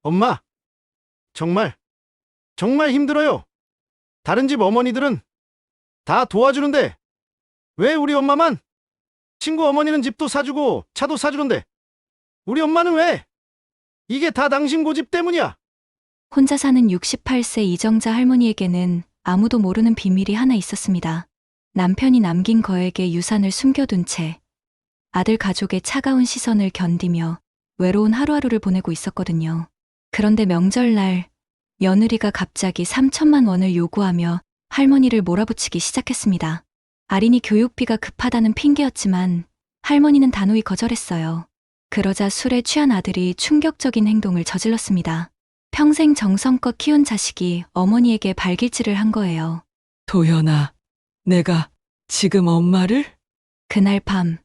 엄마, 정말, 정말 힘들어요. 다른 집 어머니들은 다 도와주는데, 왜 우리 엄마만? 친구 어머니는 집도 사주고 차도 사주는데, 우리 엄마는 왜? 이게 다 당신 고집 때문이야. 혼자 사는 68세 이정자 할머니에게는 아무도 모르는 비밀이 하나 있었습니다. 남편이 남긴 거액의 유산을 숨겨둔 채 아들 가족의 차가운 시선을 견디며 외로운 하루하루를 보내고 있었거든요. 그런데 명절날 며느리가 갑자기 3천만 원을 요구하며 할머니를 몰아붙이기 시작했습니다. 아린이 교육비가 급하다는 핑계였지만 할머니는 단호히 거절했어요. 그러자 술에 취한 아들이 충격적인 행동을 저질렀습니다. 평생 정성껏 키운 자식이 어머니에게 발길질을 한 거예요. 도연아, 내가 지금 엄마를? 그날 밤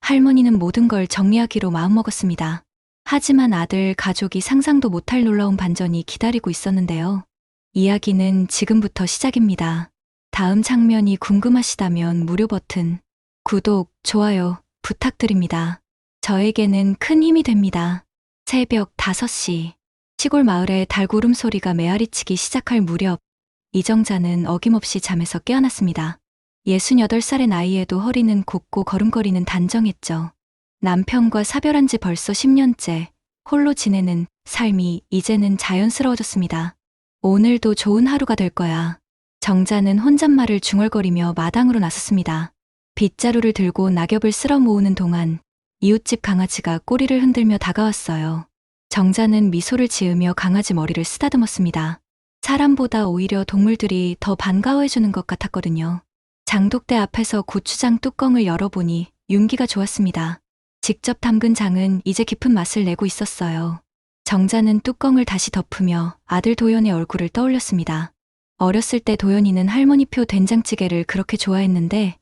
할머니는 모든 걸 정리하기로 마음먹었습니다. 하지만 아들 가족이 상상도 못할 놀라운 반전이 기다리고 있었는데요. 이야기는 지금부터 시작입니다. 다음 장면이 궁금하시다면 무료 버튼, 구독, 좋아요 부탁드립니다. 저에게는 큰 힘이 됩니다. 새벽 5시 시골 마을에 닭 울음소리가 메아리치기 시작할 무렵 이정자는 어김없이 잠에서 깨어났습니다. 68살의 나이에도 허리는 곱고 걸음걸이는 단정했죠. 남편과 사별한 지 벌써 10년째 홀로 지내는 삶이 이제는 자연스러워졌습니다. 오늘도 좋은 하루가 될 거야. 정자는 혼잣말을 중얼거리며 마당으로 나섰습니다. 빗자루를 들고 낙엽을 쓸어 모으는 동안 이웃집 강아지가 꼬리를 흔들며 다가왔어요. 정자는 미소를 지으며 강아지 머리를 쓰다듬었습니다. 사람보다 오히려 동물들이 더 반가워해주는 것 같았거든요. 장독대 앞에서 고추장 뚜껑을 열어보니 윤기가 좋았습니다. 직접 담근 장은 이제 깊은 맛을 내고 있었어요. 정자는 뚜껑을 다시 덮으며 아들 도연의 얼굴을 떠올렸습니다. 어렸을 때 도연이는 할머니표 된장찌개를 그렇게 좋아했는데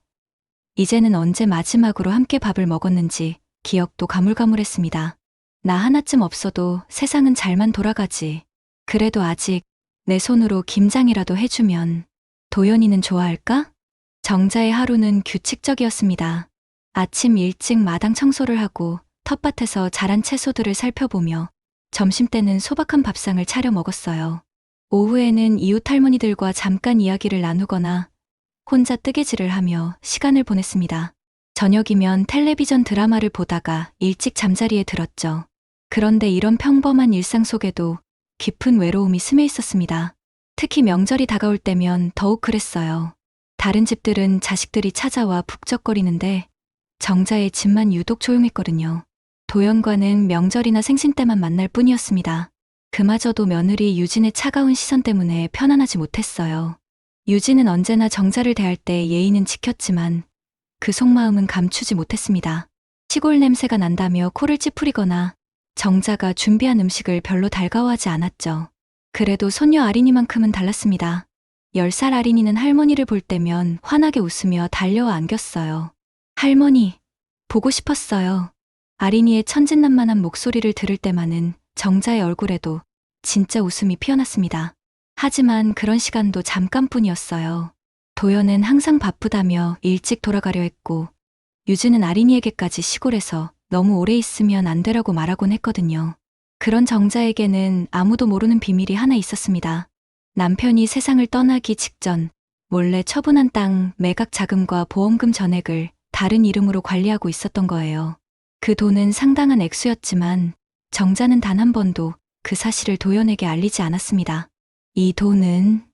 이제는 언제 마지막으로 함께 밥을 먹었는지 기억도 가물가물했습니다. 나 하나쯤 없어도 세상은 잘만 돌아가지. 그래도 아직 내 손으로 김장이라도 해주면 도연이는 좋아할까? 정자의 하루는 규칙적이었습니다. 아침 일찍 마당 청소를 하고 텃밭에서 자란 채소들을 살펴보며 점심때는 소박한 밥상을 차려 먹었어요. 오후에는 이웃 할머니들과 잠깐 이야기를 나누거나 혼자 뜨개질을 하며 시간을 보냈습니다. 저녁이면 텔레비전 드라마를 보다가 일찍 잠자리에 들었죠. 그런데 이런 평범한 일상 속에도 깊은 외로움이 스며 있었습니다. 특히 명절이 다가올 때면 더욱 그랬어요. 다른 집들은 자식들이 찾아와 북적거리는데 정자의 집만 유독 조용했거든요. 도연과는 명절이나 생신 때만 만날 뿐이었습니다. 그마저도 며느리 유진의 차가운 시선 때문에 편안하지 못했어요. 유진은 언제나 정자를 대할 때 예의는 지켰지만 그 속마음은 감추지 못했습니다. 시골 냄새가 난다며 코를 찌푸리거나 정자가 준비한 음식을 별로 달가워하지 않았죠. 그래도 손녀 아린이만큼은 달랐습니다. 10살 아린이는 할머니를 볼 때면 환하게 웃으며 달려와 안겼어요. 할머니, 보고 싶었어요. 아린이의 천진난만한 목소리를 들을 때만은 정자의 얼굴에도 진짜 웃음이 피어났습니다. 하지만 그런 시간도 잠깐뿐이었어요. 도연은 항상 바쁘다며 일찍 돌아가려 했고 유진은 아린이에게까지 시골에서 너무 오래 있으면 안 되라고 말하곤 했거든요. 그런 정자에게는 아무도 모르는 비밀이 하나 있었습니다. 남편이 세상을 떠나기 직전 몰래 처분한 땅 매각 자금과 보험금 전액을 다른 이름으로 관리하고 있었던 거예요. 그 돈은 상당한 액수였지만 정자는 단 한 번도 그 사실을 도연에게 알리지 않았습니다. 이 돈은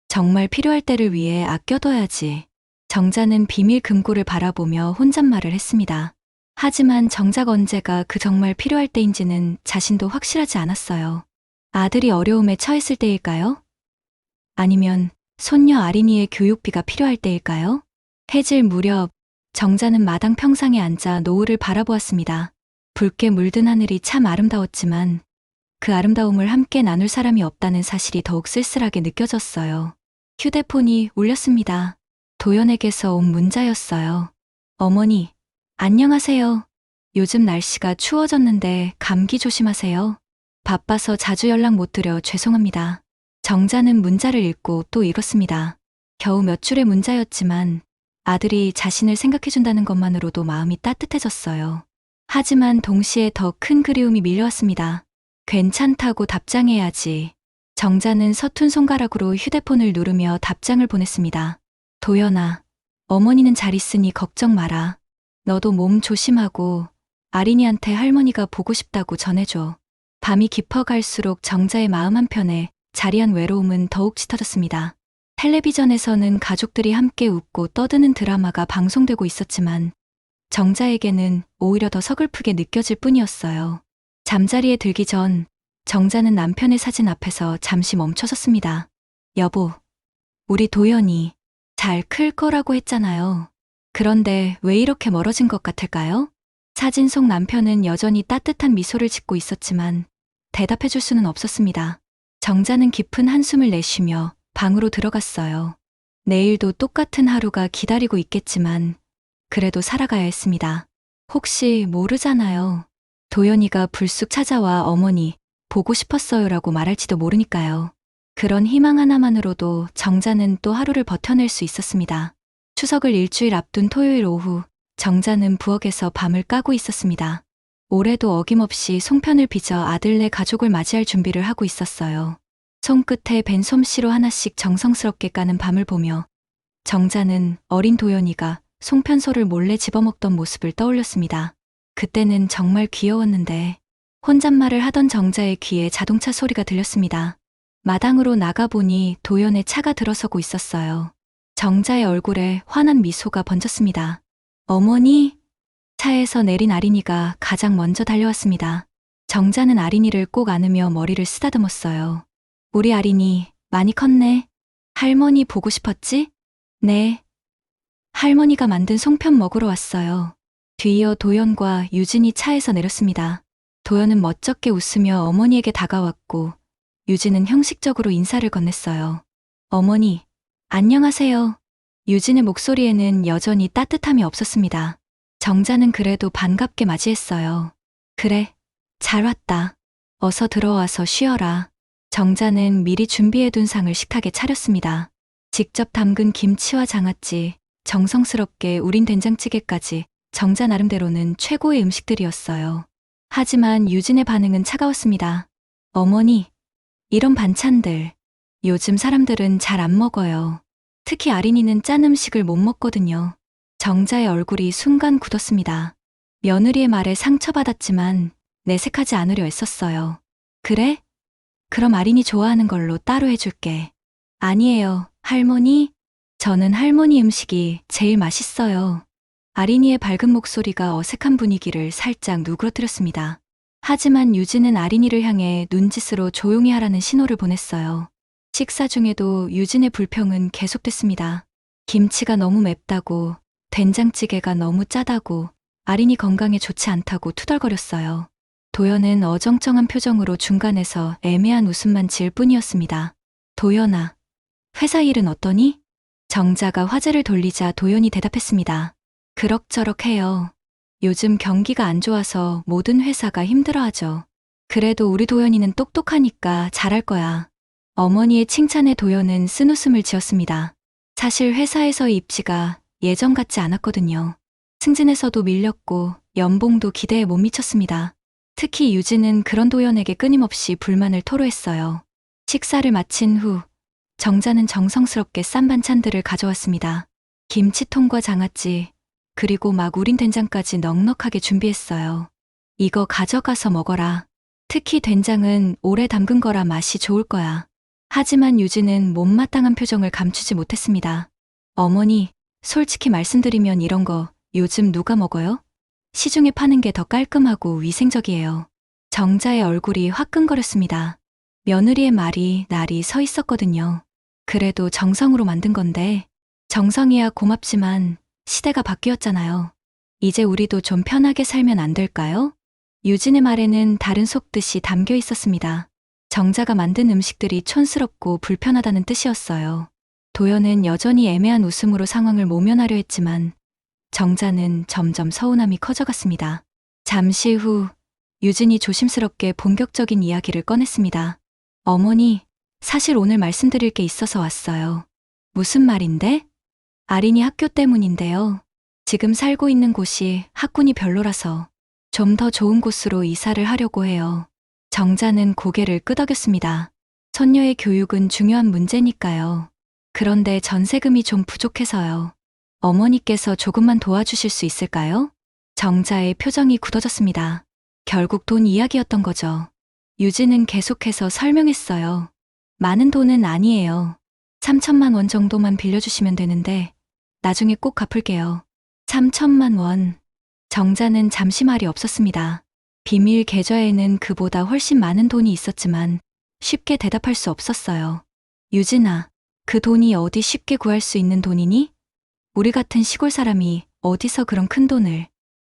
정말 필요할 때를 위해 아껴둬야지. 정자는 비밀 금고를 바라보며 혼잣말을 했습니다. 하지만 정작 언제가 그 정말 필요할 때인지는 자신도 확실하지 않았어요. 아들이 어려움에 처했을 때일까요? 아니면 손녀 아린이의 교육비가 필요할 때일까요? 해질 무렵 정자는 마당 평상에 앉아 노을을 바라보았습니다. 붉게 물든 하늘이 참 아름다웠지만 그 아름다움을 함께 나눌 사람이 없다는 사실이 더욱 쓸쓸하게 느껴졌어요. 휴대폰이 울렸습니다. 도연에게서 온 문자였어요. 어머니, 안녕하세요. 요즘 날씨가 추워졌는데 감기 조심하세요. 바빠서 자주 연락 못 드려 죄송합니다. 정자는 문자를 읽고 또 읽었습니다. 겨우 몇 줄의 문자였지만 아들이 자신을 생각해준다는 것만으로도 마음이 따뜻해졌어요. 하지만 동시에 더 큰 그리움이 밀려왔습니다. 괜찮다고 답장해야지. 정자는 서툰 손가락으로 휴대폰을 누르며 답장을 보냈습니다. 도연아, 어머니는 잘 있으니 걱정 마라. 너도 몸 조심하고 아린이한테 할머니가 보고 싶다고 전해줘. 밤이 깊어갈수록 정자의 마음 한편에 자리한 외로움은 더욱 짙어졌습니다. 텔레비전에서는 가족들이 함께 웃고 떠드는 드라마가 방송되고 있었지만 정자에게는 오히려 더 서글프게 느껴질 뿐이었어요. 잠자리에 들기 전 정자는 남편의 사진 앞에서 잠시 멈춰섰습니다. 여보, 우리 도연이 잘 클 거라고 했잖아요. 그런데 왜 이렇게 멀어진 것 같을까요? 사진 속 남편은 여전히 따뜻한 미소를 짓고 있었지만 대답해 줄 수는 없었습니다. 정자는 깊은 한숨을 내쉬며 방으로 들어갔어요. 내일도 똑같은 하루가 기다리고 있겠지만 그래도 살아가야 했습니다. 혹시 모르잖아요. 도연이가 불쑥 찾아와 어머니 보고 싶었어요라고 말할지도 모르니까요. 그런 희망 하나만으로도 정자는 또 하루를 버텨낼 수 있었습니다. 추석을 일주일 앞둔 토요일 오후, 정자는 부엌에서 밤을 까고 있었습니다. 올해도 어김없이 송편을 빚어 아들네 가족을 맞이할 준비를 하고 있었어요. 손끝에 벤 솜씨로 하나씩 정성스럽게 까는 밤을 보며 정자는 어린 도연이가 송편소를 몰래 집어먹던 모습을 떠올렸습니다. 그때는 정말 귀여웠는데 혼잣말을 하던 정자의 귀에 자동차 소리가 들렸습니다. 마당으로 나가보니 도연의 차가 들어서고 있었어요. 정자의 얼굴에 환한 미소가 번졌습니다. 어머니! 차에서 내린 아린이가 가장 먼저 달려왔습니다. 정자는 아린이를 꼭 안으며 머리를 쓰다듬었어요. 우리 아린이 많이 컸네. 할머니 보고 싶었지? 네. 할머니가 만든 송편 먹으러 왔어요. 뒤이어 도연과 유진이 차에서 내렸습니다. 도연은 멋쩍게 웃으며 어머니에게 다가왔고 유진은 형식적으로 인사를 건넸어요. 어머니, 안녕하세요. 유진의 목소리에는 여전히 따뜻함이 없었습니다. 정자는 그래도 반갑게 맞이했어요. 그래, 잘 왔다. 어서 들어와서 쉬어라. 정자는 미리 준비해둔 상을 식탁에 차렸습니다. 직접 담근 김치와 장아찌, 정성스럽게 우린 된장찌개까지 정자 나름대로는 최고의 음식들이었어요. 하지만 유진의 반응은 차가웠습니다. 어머니, 이런 반찬들, 요즘 사람들은 잘 안 먹어요. 특히 아린이는 짠 음식을 못 먹거든요. 정자의 얼굴이 순간 굳었습니다. 며느리의 말에 상처받았지만 내색하지 않으려 애썼어요. 그래? 그럼 아린이 좋아하는 걸로 따로 해줄게. 아니에요, 할머니. 저는 할머니 음식이 제일 맛있어요. 아린이의 밝은 목소리가 어색한 분위기를 살짝 누그러뜨렸습니다. 하지만 유진은 아린이를 향해 눈짓으로 조용히 하라는 신호를 보냈어요. 식사 중에도 유진의 불평은 계속됐습니다. 김치가 너무 맵다고, 된장찌개가 너무 짜다고, 아린이 건강에 좋지 않다고 투덜거렸어요. 도연은 어정쩡한 표정으로 중간에서 애매한 웃음만 지을 뿐이었습니다. 도연아, 회사 일은 어떠니? 정자가 화제를 돌리자 도연이 대답했습니다. 그럭저럭 해요. 요즘 경기가 안 좋아서 모든 회사가 힘들어하죠. 그래도 우리 도연이는 똑똑하니까 잘할 거야. 어머니의 칭찬에 도연은 쓴웃음을 지었습니다. 사실 회사에서의 입지가 예전 같지 않았거든요. 승진에서도 밀렸고 연봉도 기대에 못 미쳤습니다. 특히 유진은 그런 도연에게 끊임없이 불만을 토로했어요. 식사를 마친 후 정자는 정성스럽게 싼 반찬들을 가져왔습니다. 김치통과 장아찌, 그리고 막 우린 된장까지 넉넉하게 준비했어요. 이거 가져가서 먹어라. 특히 된장은 오래 담근 거라 맛이 좋을 거야. 하지만 유진은 못마땅한 표정을 감추지 못했습니다. 어머니, 솔직히 말씀드리면 이런 거 요즘 누가 먹어요? 시중에 파는 게 더 깔끔하고 위생적이에요. 정자의 얼굴이 화끈거렸습니다. 며느리의 말이 날이 서 있었거든요. 그래도 정성으로 만든 건데, 정성이야 고맙지만 시대가 바뀌었잖아요. 이제 우리도 좀 편하게 살면 안 될까요? 유진의 말에는 다른 속뜻이 담겨 있었습니다. 정자가 만든 음식들이 촌스럽고 불편하다는 뜻이었어요. 도연은 여전히 애매한 웃음으로 상황을 모면하려 했지만 정자는 점점 서운함이 커져갔습니다. 잠시 후 유진이 조심스럽게 본격적인 이야기를 꺼냈습니다. 어머니, 사실 오늘 말씀드릴 게 있어서 왔어요. 무슨 말인데? 아린이 학교 때문인데요. 지금 살고 있는 곳이 학군이 별로라서 좀 더 좋은 곳으로 이사를 하려고 해요. 정자는 고개를 끄덕였습니다. 손녀의 교육은 중요한 문제니까요. 그런데 전세금이 좀 부족해서요. 어머니께서 조금만 도와주실 수 있을까요? 정자의 표정이 굳어졌습니다. 결국 돈 이야기였던 거죠. 유진은 계속해서 설명했어요. 많은 돈은 아니에요. 3천만 원 정도만 빌려주시면 되는데 나중에 꼭 갚을게요. 3천만 원. 정자는 잠시 말이 없었습니다. 비밀 계좌에는 그보다 훨씬 많은 돈이 있었지만 쉽게 대답할 수 없었어요. 유진아, 그 돈이 어디 쉽게 구할 수 있는 돈이니? 우리 같은 시골 사람이 어디서 그런 큰 돈을.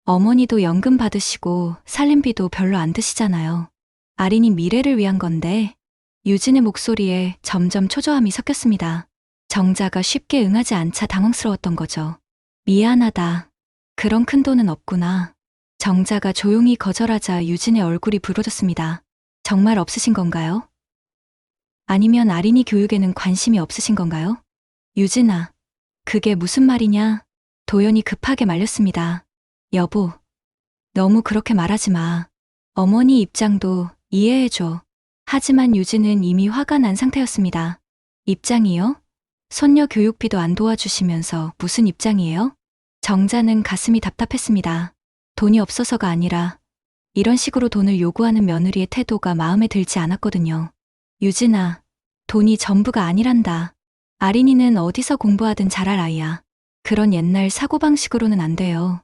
어머니도 연금 받으시고 살림비도 별로 안 드시잖아요. 아린이 미래를 위한 건데. 유진의 목소리에 점점 초조함이 섞였습니다. 정자가 쉽게 응하지 않자 당황스러웠던 거죠. 미안하다. 그런 큰 돈은 없구나. 정자가 조용히 거절하자 유진의 얼굴이 붉어졌습니다. 정말 없으신 건가요? 아니면 아린이 교육에는 관심이 없으신 건가요? 유진아, 그게 무슨 말이냐? 도연이 급하게 말렸습니다. 여보, 너무 그렇게 말하지 마. 어머니 입장도 이해해줘. 하지만 유진은 이미 화가 난 상태였습니다. 입장이요? 손녀 교육비도 안 도와주시면서 무슨 입장이에요? 정자는 가슴이 답답했습니다. 돈이 없어서가 아니라 이런 식으로 돈을 요구하는 며느리의 태도가 마음에 들지 않았거든요. 유진아, 돈이 전부가 아니란다. 아린이는 어디서 공부하든 잘할 아이야. 그런 옛날 사고방식으로는 안 돼요.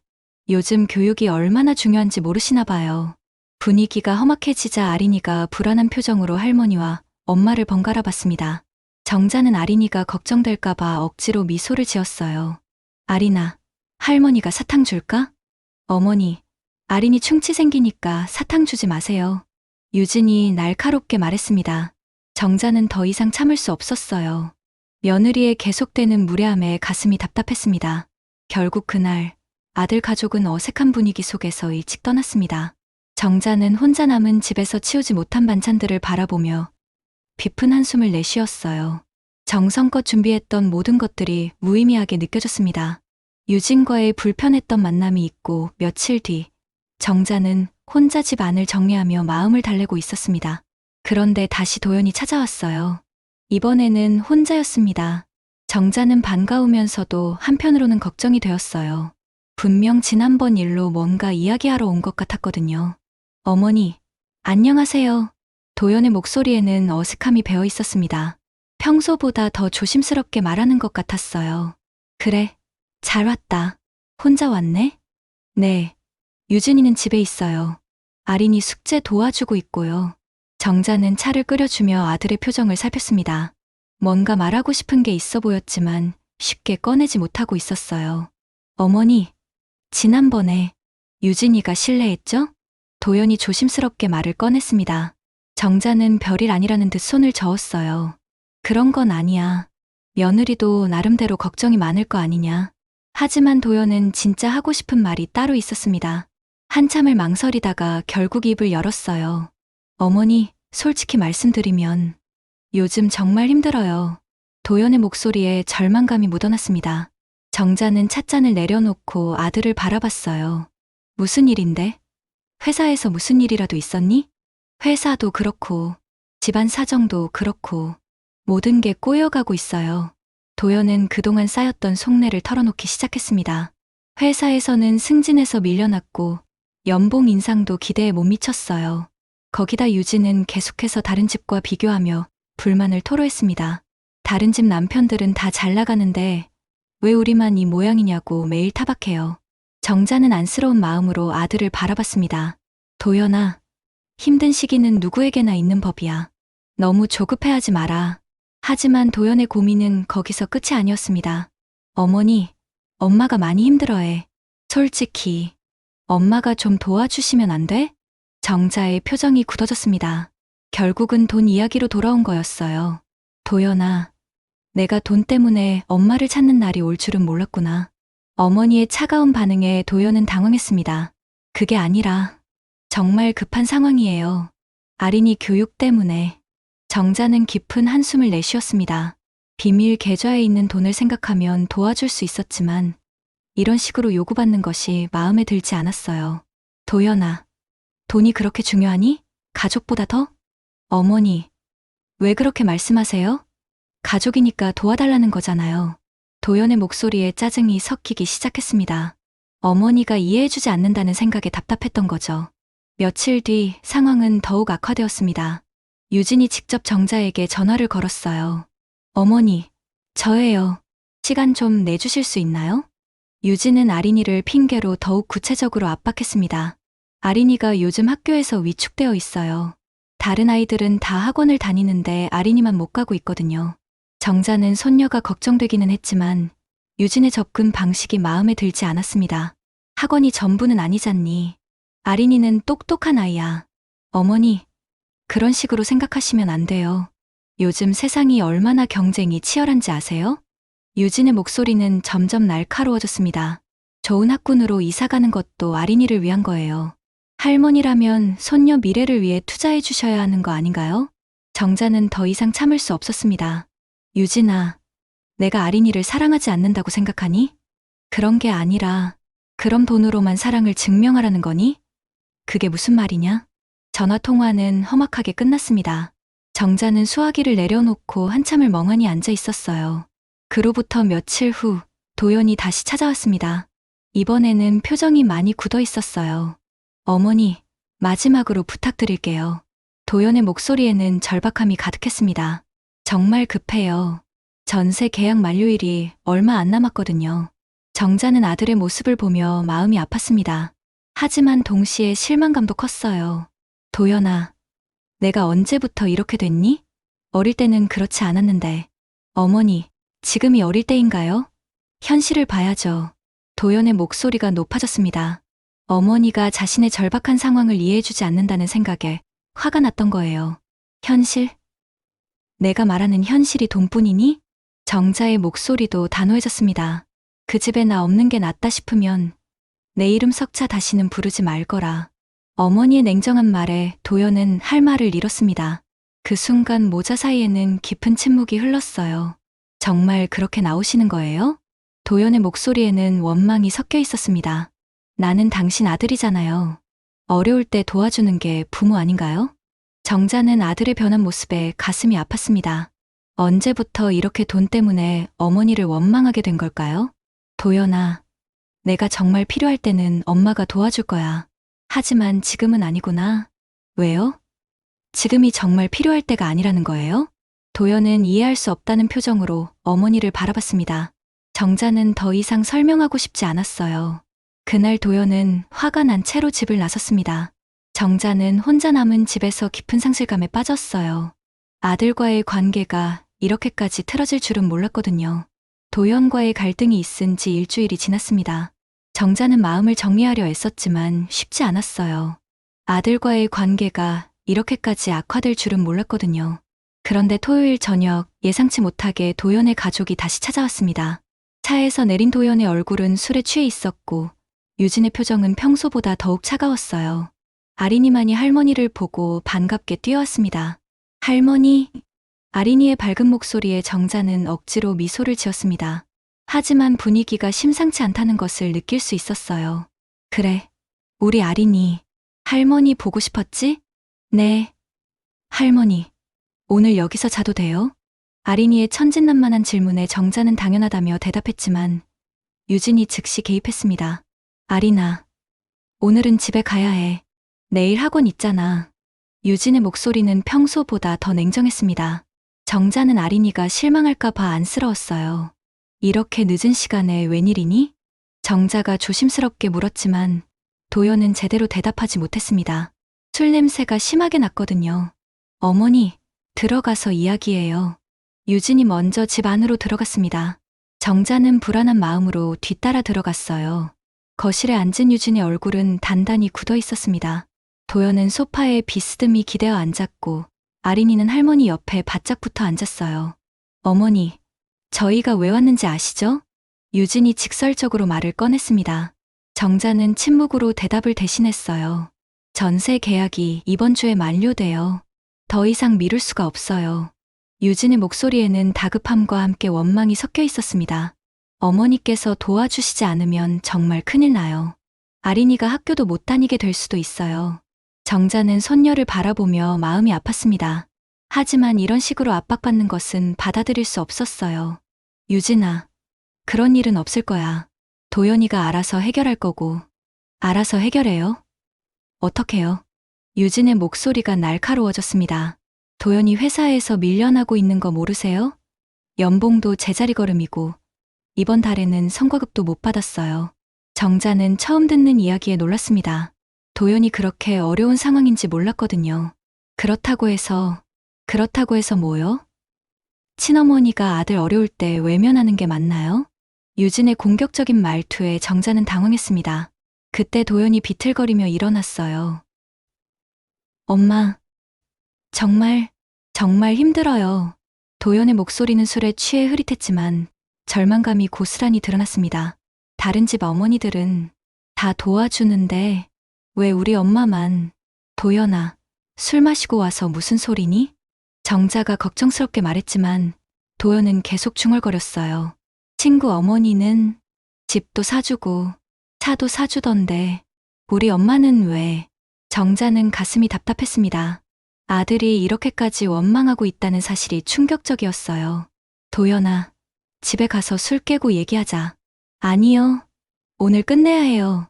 요즘 교육이 얼마나 중요한지 모르시나 봐요. 분위기가 험악해지자 아린이가 불안한 표정으로 할머니와 엄마를 번갈아 봤습니다. 정자는 아린이가 걱정될까봐 억지로 미소를 지었어요. 아린아, 할머니가 사탕 줄까? 어머니, 아린이 충치 생기니까 사탕 주지 마세요. 유진이 날카롭게 말했습니다. 정자는 더 이상 참을 수 없었어요. 며느리의 계속되는 무례함에 가슴이 답답했습니다. 결국 그날 아들 가족은 어색한 분위기 속에서 일찍 떠났습니다. 정자는 혼자 남은 집에서 치우지 못한 반찬들을 바라보며 깊은 한숨을 내쉬었어요. 정성껏 준비했던 모든 것들이 무의미하게 느껴졌습니다. 유진과의 불편했던 만남이 있고 며칠 뒤 정자는 혼자 집 안을 정리하며 마음을 달래고 있었습니다. 그런데 다시 도연이 찾아왔어요. 이번에는 혼자였습니다. 정자는 반가우면서도 한편으로는 걱정이 되었어요. 분명 지난번 일로 뭔가 이야기하러 온 것 같았거든요. 어머니, 안녕하세요. 도연의 목소리에는 어색함이 배어 있었습니다. 평소보다 더 조심스럽게 말하는 것 같았어요. 그래, 잘 왔다. 혼자 왔네? 네. 유진이는 집에 있어요. 아린이 숙제 도와주고 있고요. 정자는 차를 끓여주며 아들의 표정을 살폈습니다. 뭔가 말하고 싶은 게 있어 보였지만 쉽게 꺼내지 못하고 있었어요. 어머니, 지난번에 유진이가 실례했죠? 도연이 조심스럽게 말을 꺼냈습니다. 정자는 별일 아니라는 듯 손을 저었어요. 그런 건 아니야. 며느리도 나름대로 걱정이 많을 거 아니냐. 하지만 도연은 진짜 하고 싶은 말이 따로 있었습니다. 한참을 망설이다가 결국 입을 열었어요. 어머니, 솔직히 말씀드리면 요즘 정말 힘들어요. 도연의 목소리에 절망감이 묻어났습니다. 정자는 찻잔을 내려놓고 아들을 바라봤어요. 무슨 일인데? 회사에서 무슨 일이라도 있었니? 회사도 그렇고 집안 사정도 그렇고 모든 게 꼬여가고 있어요. 도연은 그동안 쌓였던 속내를 털어놓기 시작했습니다. 회사에서는 승진해서 밀려났고 연봉 인상도 기대에 못 미쳤어요. 거기다 유진은 계속해서 다른 집과 비교하며 불만을 토로했습니다. 다른 집 남편들은 다 잘 나가는데 왜 우리만 이 모양이냐고 매일 타박해요. 정자는 안쓰러운 마음으로 아들을 바라봤습니다. 도연아, 힘든 시기는 누구에게나 있는 법이야. 너무 조급해하지 마라. 하지만 도연의 고민은 거기서 끝이 아니었습니다. 어머니, 엄마가 많이 힘들어해. 솔직히 엄마가 좀 도와주시면 안 돼? 정자의 표정이 굳어졌습니다. 결국은 돈 이야기로 돌아온 거였어요. 도연아, 내가 돈 때문에 엄마를 찾는 날이 올 줄은 몰랐구나. 어머니의 차가운 반응에 도연은 당황했습니다. 그게 아니라 정말 급한 상황이에요. 아린이 교육 때문에. 정자는 깊은 한숨을 내쉬었습니다. 비밀 계좌에 있는 돈을 생각하면 도와줄 수 있었지만 이런 식으로 요구받는 것이 마음에 들지 않았어요. 도연아, 돈이 그렇게 중요하니? 가족보다 더? 어머니, 왜 그렇게 말씀하세요? 가족이니까 도와달라는 거잖아요. 도연의 목소리에 짜증이 섞이기 시작했습니다. 어머니가 이해해주지 않는다는 생각에 답답했던 거죠. 며칠 뒤 상황은 더욱 악화되었습니다. 유진이 직접 정자에게 전화를 걸었어요. 어머니, 저예요. 시간 좀 내주실 수 있나요? 유진은 아린이를 핑계로 더욱 구체적으로 압박했습니다. 아린이가 요즘 학교에서 위축되어 있어요. 다른 아이들은 다 학원을 다니는데 아린이만 못 가고 있거든요. 정자는 손녀가 걱정되기는 했지만 유진의 접근 방식이 마음에 들지 않았습니다. 학원이 전부는 아니잖니. 아린이는 똑똑한 아이야. 어머니, 그런 식으로 생각하시면 안 돼요. 요즘 세상이 얼마나 경쟁이 치열한지 아세요? 유진의 목소리는 점점 날카로워졌습니다. 좋은 학군으로 이사가는 것도 아린이를 위한 거예요. 할머니라면 손녀 미래를 위해 투자해 주셔야 하는 거 아닌가요? 정자는 더 이상 참을 수 없었습니다. 유진아, 내가 아린이를 사랑하지 않는다고 생각하니? 그런 게 아니라, 그럼 돈으로만 사랑을 증명하라는 거니? 그게 무슨 말이냐? 전화 통화는 험악하게 끝났습니다. 정자는 수화기를 내려놓고 한참을 멍하니 앉아 있었어요. 그로부터 며칠 후 도연이 다시 찾아왔습니다. 이번에는 표정이 많이 굳어 있었어요. 어머니, 마지막으로 부탁드릴게요. 도연의 목소리에는 절박함이 가득했습니다. 정말 급해요. 전세 계약 만료일이 얼마 안 남았거든요. 정자는 아들의 모습을 보며 마음이 아팠습니다. 하지만 동시에 실망감도 컸어요. 도연아, 내가 언제부터 이렇게 됐니? 어릴 때는 그렇지 않았는데. 어머니, 지금이 어릴 때인가요? 현실을 봐야죠. 도연의 목소리가 높아졌습니다. 어머니가 자신의 절박한 상황을 이해해주지 않는다는 생각에 화가 났던 거예요. 현실? 내가 말하는 현실이 돈뿐이니? 정자의 목소리도 단호해졌습니다. 그 집에 나 없는 게 낫다 싶으면 내 이름 석자 다시는 부르지 말거라. 어머니의 냉정한 말에 도연은 할 말을 잃었습니다. 그 순간 모자 사이에는 깊은 침묵이 흘렀어요. 정말 그렇게 나오시는 거예요? 도연의 목소리에는 원망이 섞여 있었습니다. 나는 당신 아들이잖아요. 어려울 때 도와주는 게 부모 아닌가요? 정자는 아들의 변한 모습에 가슴이 아팠습니다. 언제부터 이렇게 돈 때문에 어머니를 원망하게 된 걸까요? 도연아, 내가 정말 필요할 때는 엄마가 도와줄 거야. 하지만 지금은 아니구나. 왜요? 지금이 정말 필요할 때가 아니라는 거예요? 도연은 이해할 수 없다는 표정으로 어머니를 바라봤습니다. 정자는 더 이상 설명하고 싶지 않았어요. 그날 도연은 화가 난 채로 집을 나섰습니다. 정자는 혼자 남은 집에서 깊은 상실감에 빠졌어요. 아들과의 관계가 이렇게까지 틀어질 줄은 몰랐거든요. 도연과의 갈등이 있은 지 일주일이 지났습니다. 정자는 마음을 정리하려 애썼지만 쉽지 않았어요. 아들과의 관계가 이렇게까지 악화될 줄은 몰랐거든요. 그런데 토요일 저녁 예상치 못하게 도연의 가족이 다시 찾아왔습니다. 차에서 내린 도연의 얼굴은 술에 취해 있었고 유진의 표정은 평소보다 더욱 차가웠어요. 아린이만이 할머니를 보고 반갑게 뛰어왔습니다. 할머니, 아린이의 밝은 목소리에 정자는 억지로 미소를 지었습니다. 하지만 분위기가 심상치 않다는 것을 느낄 수 있었어요. 그래, 우리 아린이, 할머니 보고 싶었지? 네. 할머니, 오늘 여기서 자도 돼요? 아린이의 천진난만한 질문에 정자는 당연하다며 대답했지만 유진이 즉시 개입했습니다. 아린아, 오늘은 집에 가야 해. 내일 학원 있잖아. 유진의 목소리는 평소보다 더 냉정했습니다. 정자는 아린이가 실망할까봐 안쓰러웠어요. 이렇게 늦은 시간에 웬일이니? 정자가 조심스럽게 물었지만 도연은 제대로 대답하지 못했습니다. 술 냄새가 심하게 났거든요. 어머니, 들어가서 이야기해요. 유진이 먼저 집 안으로 들어갔습니다. 정자는 불안한 마음으로 뒤따라 들어갔어요. 거실에 앉은 유진의 얼굴은 단단히 굳어 있었습니다. 도연은 소파에 비스듬히 기대어 앉았고 아린이는 할머니 옆에 바짝 붙어 앉았어요. 어머니, 저희가 왜 왔는지 아시죠? 유진이 직설적으로 말을 꺼냈습니다. 정자는 침묵으로 대답을 대신했어요. 전세 계약이 이번 주에 만료돼요. 더 이상 미룰 수가 없어요. 유진의 목소리에는 다급함과 함께 원망이 섞여 있었습니다. 어머니께서 도와주시지 않으면 정말 큰일 나요. 아린이가 학교도 못 다니게 될 수도 있어요. 정자는 손녀를 바라보며 마음이 아팠습니다. 하지만 이런 식으로 압박받는 것은 받아들일 수 없었어요. 유진아, 그런 일은 없을 거야. 도연이가 알아서 해결할 거고. 알아서 해결해요? 어떡해요? 유진의 목소리가 날카로워졌습니다. 도연이 회사에서 밀려나고 있는 거 모르세요? 연봉도 제자리 걸음이고 이번 달에는 성과급도 못 받았어요. 정자는 처음 듣는 이야기에 놀랐습니다. 도연이 그렇게 어려운 상황인지 몰랐거든요. 그렇다고 해서 뭐요? 친어머니가 아들 어려울 때 외면하는 게 맞나요? 유진의 공격적인 말투에 정자는 당황했습니다. 그때 도연이 비틀거리며 일어났어요. 엄마, 정말 힘들어요. 도연의 목소리는 술에 취해 흐릿했지만 절망감이 고스란히 드러났습니다. 다른 집 어머니들은 다 도와주는데 왜 우리 엄마만. 도연아, 술 마시고 와서 무슨 소리니? 정자가 걱정스럽게 말했지만 도연은 계속 중얼거렸어요. 친구 어머니는 집도 사주고 차도 사주던데 우리 엄마는 왜? 정자는 가슴이 답답했습니다. 아들이 이렇게까지 원망하고 있다는 사실이 충격적이었어요. 도연아, 집에 가서 술 깨고 얘기하자. 아니요. 오늘 끝내야 해요.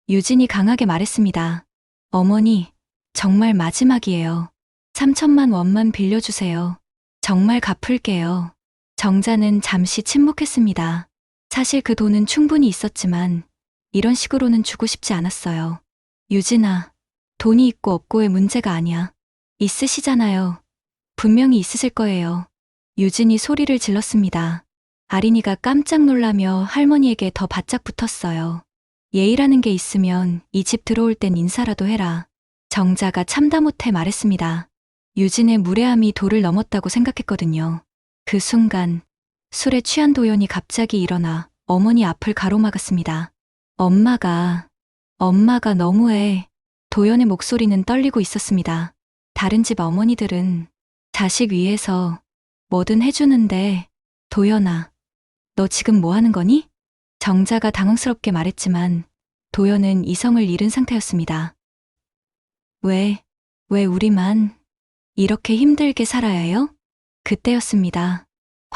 유진이 강하게 말했습니다. 어머니, 정말 마지막이에요. 3천만 원만 빌려주세요. 정말 갚을게요. 정자는 잠시 침묵했습니다. 사실 그 돈은 충분히 있었지만 이런 식으로는 주고 싶지 않았어요. 유진아, 돈이 있고 없고의 문제가 아니야. 있으시잖아요. 분명히 있으실 거예요. 유진이 소리를 질렀습니다. 아린이가 깜짝 놀라며 할머니에게 더 바짝 붙었어요. 예의라는 게 있으면 이 집 들어올 땐 인사라도 해라. 정자가 참다 못해 말했습니다. 유진의 무례함이 도를 넘었다고 생각했거든요. 그 순간 술에 취한 도연이 갑자기 일어나 어머니 앞을 가로막았습니다. 엄마가 너무해. 도연의 목소리는 떨리고 있었습니다. 다른 집 어머니들은 자식 위해서 뭐든 해주는데 도연아, 너 지금 뭐 하는 거니? 정자가 당황스럽게 말했지만 도연은 이성을 잃은 상태였습니다. 왜 우리만 이렇게 힘들게 살아야 해요? 그때였습니다.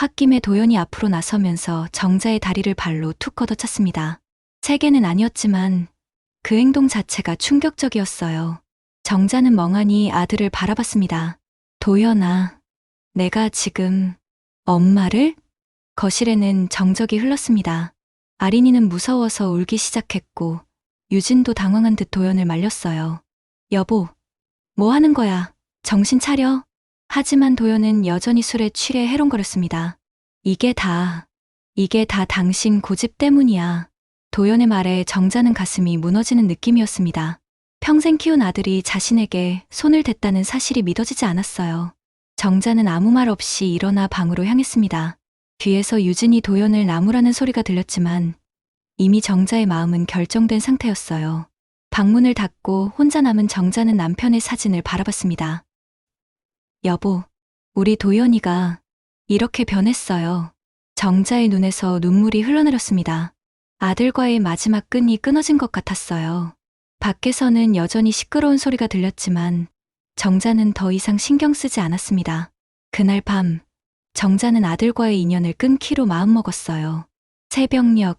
홧김에 도연이 앞으로 나서면서 정자의 다리를 발로 툭 걷어찼습니다. 세게는 아니었지만 그 행동 자체가 충격적이었어요. 정자는 멍하니 아들을 바라봤습니다. 도연아, 내가 지금 엄마를? 거실에는 정적이 흘렀습니다. 아린이는 무서워서 울기 시작했고 유진도 당황한 듯 도연을 말렸어요. 여보, 뭐 하는 거야? 정신 차려. 하지만 도연은 여전히 술에 취해 해롱거렸습니다. 이게 다 당신 고집 때문이야. 도연의 말에 정자는 가슴이 무너지는 느낌이었습니다. 평생 키운 아들이 자신에게 손을 댔다는 사실이 믿어지지 않았어요. 정자는 아무 말 없이 일어나 방으로 향했습니다. 뒤에서 유진이 도연을 나무라는 소리가 들렸지만 이미 정자의 마음은 결정된 상태였어요. 방문을 닫고 혼자 남은 정자는 남편의 사진을 바라봤습니다. 여보, 우리 도연이가 이렇게 변했어요. 정자의 눈에서 눈물이 흘러내렸습니다. 아들과의 마지막 끈이 끊어진 것 같았어요. 밖에서는 여전히 시끄러운 소리가 들렸지만 정자는 더 이상 신경 쓰지 않았습니다. 그날 밤, 정자는 아들과의 인연을 끊기로 마음먹었어요. 새벽녘,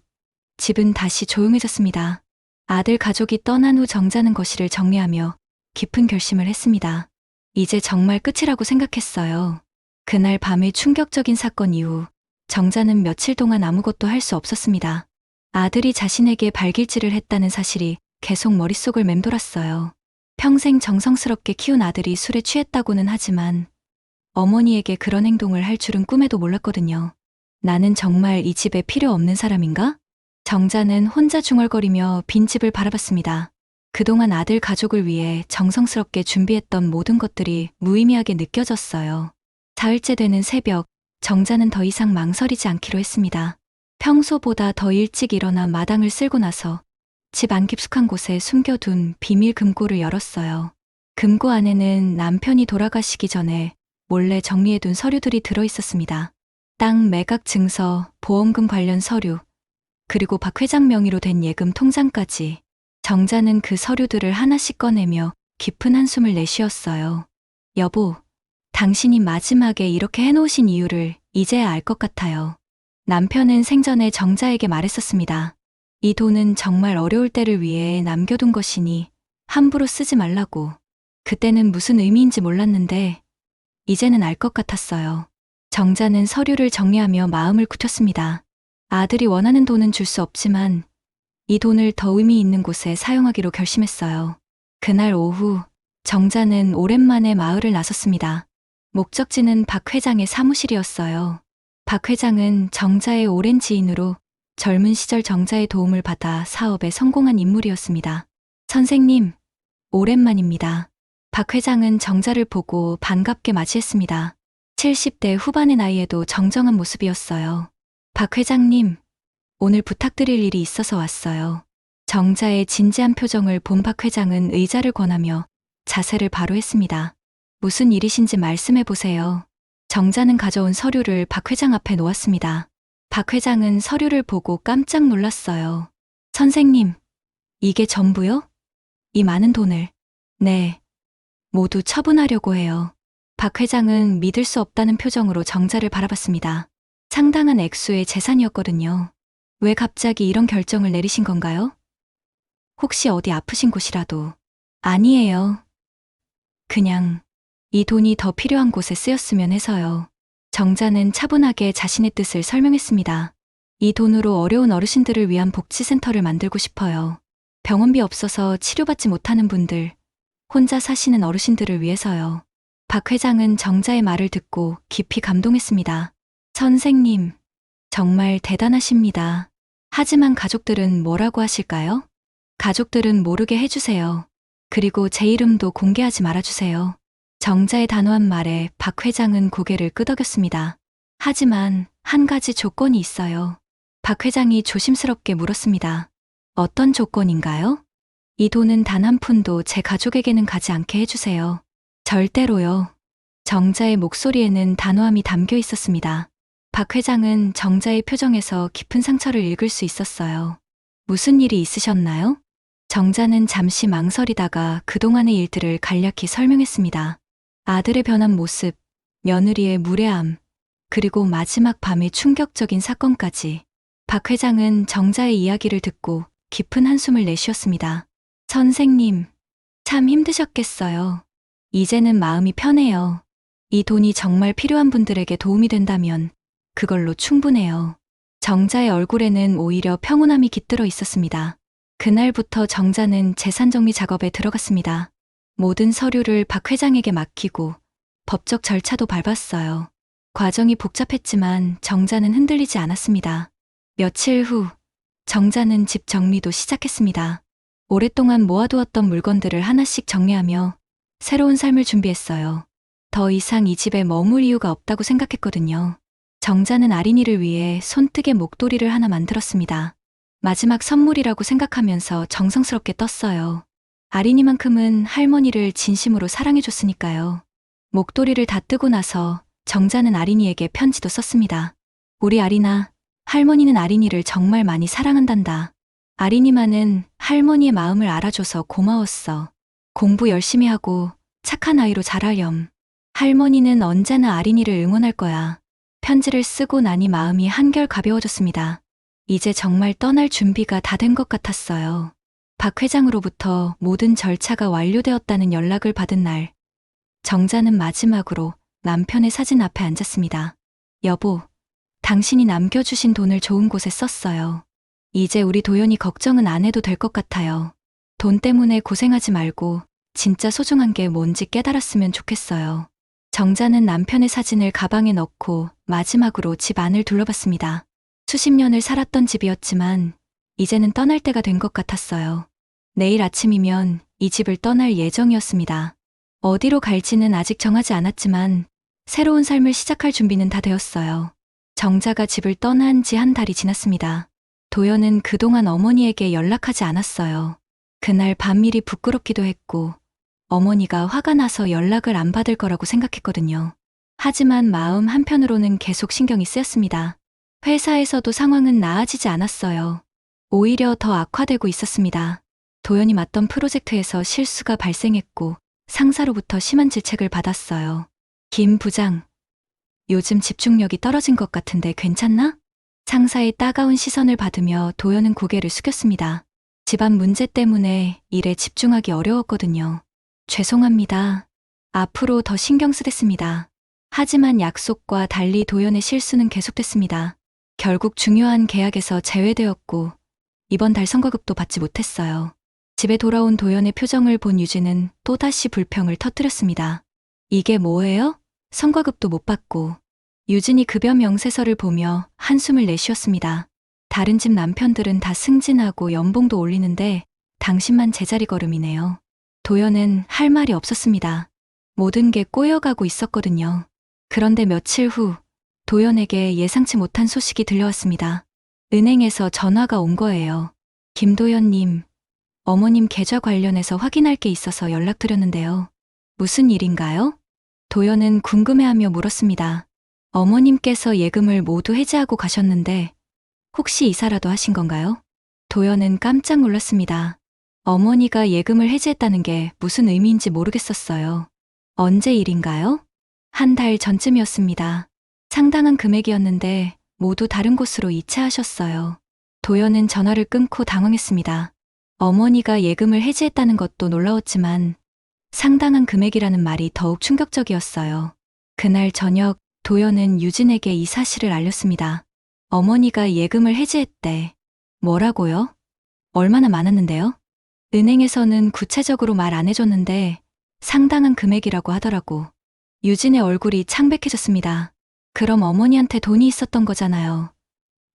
집은 다시 조용해졌습니다. 아들 가족이 떠난 후 정자는 거실을 정리하며 깊은 결심을 했습니다. 이제 정말 끝이라고 생각했어요. 그날 밤의 충격적인 사건 이후 정자는 며칠 동안 아무것도 할 수 없었습니다. 아들이 자신에게 발길질을 했다는 사실이 계속 머릿속을 맴돌았어요. 평생 정성스럽게 키운 아들이 술에 취했다고는 하지만 어머니에게 그런 행동을 할 줄은 꿈에도 몰랐거든요. 나는 정말 이 집에 필요 없는 사람인가? 정자는 혼자 중얼거리며 빈 집을 바라봤습니다. 그동안 아들 가족을 위해 정성스럽게 준비했던 모든 것들이 무의미하게 느껴졌어요. 사흘째 되는 새벽, 정자는 더 이상 망설이지 않기로 했습니다. 평소보다 더 일찍 일어나 마당을 쓸고 나서 집 안 깊숙한 곳에 숨겨둔 비밀 금고를 열었어요. 금고 안에는 남편이 돌아가시기 전에 몰래 정리해둔 서류들이 들어있었습니다. 땅 매각 증서, 보험금 관련 서류, 그리고 박 회장 명의로 된 예금 통장까지. 정자는 그 서류들을 하나씩 꺼내며 깊은 한숨을 내쉬었어요. 여보, 당신이 마지막에 이렇게 해놓으신 이유를 이제야 알 것 같아요. 남편은 생전에 정자에게 말했었습니다. 이 돈은 정말 어려울 때를 위해 남겨둔 것이니 함부로 쓰지 말라고. 그때는 무슨 의미인지 몰랐는데 이제는 알 것 같았어요. 정자는 서류를 정리하며 마음을 굳혔습니다. 아들이 원하는 돈은 줄 수 없지만 이 돈을 더 의미 있는 곳에 사용하기로 결심했어요. 그날 오후 정자는 오랜만에 마을을 나섰습니다. 목적지는 박 회장의 사무실이었어요. 박 회장은 정자의 오랜 지인으로 젊은 시절 정자의 도움을 받아 사업에 성공한 인물이었습니다. 선생님, 오랜만입니다. 박 회장은 정자를 보고 반갑게 맞이했습니다. 70대 후반의 나이에도 정정한 모습이었어요. 박 회장님, 오늘 부탁드릴 일이 있어서 왔어요. 정자의 진지한 표정을 본 박 회장은 의자를 권하며 자세를 바로 했습니다. 무슨 일이신지 말씀해 보세요. 정자는 가져온 서류를 박 회장 앞에 놓았습니다. 박 회장은 서류를 보고 깜짝 놀랐어요. 선생님, 이게 전부요? 이 많은 돈을. 네, 모두 처분하려고 해요. 박 회장은 믿을 수 없다는 표정으로 정자를 바라봤습니다. 상당한 액수의 재산이었거든요. 왜 갑자기 이런 결정을 내리신 건가요? 혹시 어디 아프신 곳이라도? 아니에요. 그냥 이 돈이 더 필요한 곳에 쓰였으면 해서요. 정자는 차분하게 자신의 뜻을 설명했습니다. 이 돈으로 어려운 어르신들을 위한 복지센터를 만들고 싶어요. 병원비 없어서 치료받지 못하는 분들, 혼자 사시는 어르신들을 위해서요. 박 회장은 정자의 말을 듣고 깊이 감동했습니다. 선생님, 정말 대단하십니다. 하지만 가족들은 뭐라고 하실까요? 가족들은 모르게 해주세요. 그리고 제 이름도 공개하지 말아주세요. 정자의 단호한 말에 박 회장은 고개를 끄덕였습니다. 하지만 한 가지 조건이 있어요. 박 회장이 조심스럽게 물었습니다. 어떤 조건인가요? 이 돈은 단 한 푼도 제 가족에게는 가지 않게 해주세요. 절대로요. 정자의 목소리에는 단호함이 담겨 있었습니다. 박 회장은 정자의 표정에서 깊은 상처를 읽을 수 있었어요. 무슨 일이 있으셨나요? 정자는 잠시 망설이다가 그동안의 일들을 간략히 설명했습니다. 아들의 변한 모습, 며느리의 무례함, 그리고 마지막 밤의 충격적인 사건까지. 박 회장은 정자의 이야기를 듣고 깊은 한숨을 내쉬었습니다. 선생님, 참 힘드셨겠어요. 이제는 마음이 편해요. 이 돈이 정말 필요한 분들에게 도움이 된다면 그걸로 충분해요. 정자의 얼굴에는 오히려 평온함이 깃들어 있었습니다. 그날부터 정자는 재산 정리 작업에 들어갔습니다. 모든 서류를 박 회장에게 맡기고 법적 절차도 밟았어요. 과정이 복잡했지만 정자는 흔들리지 않았습니다. 며칠 후 정자는 집 정리도 시작했습니다. 오랫동안 모아두었던 물건들을 하나씩 정리하며 새로운 삶을 준비했어요. 더 이상 이 집에 머물 이유가 없다고 생각했거든요. 정자는 아린이를 위해 손뜨개 목도리를 하나 만들었습니다. 마지막 선물이라고 생각하면서 정성스럽게 떴어요. 아린이만큼은 할머니를 진심으로 사랑해줬으니까요. 목도리를 다 뜨고 나서 정자는 아린이에게 편지도 썼습니다. 우리 아린아, 할머니는 아린이를 정말 많이 사랑한단다. 아린이만은 할머니의 마음을 알아줘서 고마웠어. 공부 열심히 하고 착한 아이로 자라렴. 할머니는 언제나 아린이를 응원할 거야. 편지를 쓰고 나니 마음이 한결 가벼워졌습니다. 이제 정말 떠날 준비가 다 된 것 같았어요. 박 회장으로부터 모든 절차가 완료되었다는 연락을 받은 날, 정자는 마지막으로 남편의 사진 앞에 앉았습니다. 여보, 당신이 남겨주신 돈을 좋은 곳에 썼어요. 이제 우리 도연이 걱정은 안 해도 될 것 같아요. 돈 때문에 고생하지 말고 진짜 소중한 게 뭔지 깨달았으면 좋겠어요. 정자는 남편의 사진을 가방에 넣고 마지막으로 집 안을 둘러봤습니다. 수십 년을 살았던 집이었지만 이제는 떠날 때가 된 것 같았어요. 내일 아침이면 이 집을 떠날 예정이었습니다. 어디로 갈지는 아직 정하지 않았지만 새로운 삶을 시작할 준비는 다 되었어요. 정자가 집을 떠난 지 한 달이 지났습니다. 도연은 그동안 어머니에게 연락하지 않았어요. 그날 밤일이 부끄럽기도 했고 어머니가 화가 나서 연락을 안 받을 거라고 생각했거든요. 하지만 마음 한편으로는 계속 신경이 쓰였습니다. 회사에서도 상황은 나아지지 않았어요. 오히려 더 악화되고 있었습니다. 도연이 맡던 프로젝트에서 실수가 발생했고 상사로부터 심한 질책을 받았어요. 김 부장, 요즘 집중력이 떨어진 것 같은데 괜찮나? 상사의 따가운 시선을 받으며 도연은 고개를 숙였습니다. 집안 문제 때문에 일에 집중하기 어려웠거든요. 죄송합니다. 앞으로 더 신경 쓰겠습니다. 하지만 약속과 달리 도연의 실수는 계속됐습니다. 결국 중요한 계약에서 제외되었고 이번 달 선거급도 받지 못했어요. 집에 돌아온 도연의 표정을 본 유진은 또다시 불평을 터뜨렸습니다. 이게 뭐예요? 선거급도 못 받고. 유진이 급여 명세서를 보며 한숨을 내쉬었습니다. 다른 집 남편들은 다 승진하고 연봉도 올리는데 당신만 제자리 걸음이네요. 도연은 할 말이 없었습니다. 모든 게 꼬여가고 있었거든요. 그런데 며칠 후 도연에게 예상치 못한 소식이 들려왔습니다. 은행에서 전화가 온 거예요. 김도연님, 어머님 계좌 관련해서 확인할 게 있어서 연락드렸는데요. 무슨 일인가요? 도연은 궁금해하며 물었습니다. 어머님께서 예금을 모두 해지하고 가셨는데 혹시 이사라도 하신 건가요? 도연은 깜짝 놀랐습니다. 어머니가 예금을 해지했다는 게 무슨 의미인지 모르겠었어요. 언제 일인가요? 한 달 전쯤이었습니다. 상당한 금액이었는데 모두 다른 곳으로 이체하셨어요. 도연은 전화를 끊고 당황했습니다. 어머니가 예금을 해지했다는 것도 놀라웠지만 상당한 금액이라는 말이 더욱 충격적이었어요. 그날 저녁 도연은 유진에게 이 사실을 알렸습니다. 어머니가 예금을 해지했대. 뭐라고요? 얼마나 많았는데요? 은행에서는 구체적으로 말 안 해줬는데 상당한 금액이라고 하더라고. 유진의 얼굴이 창백해졌습니다. 그럼 어머니한테 돈이 있었던 거잖아요.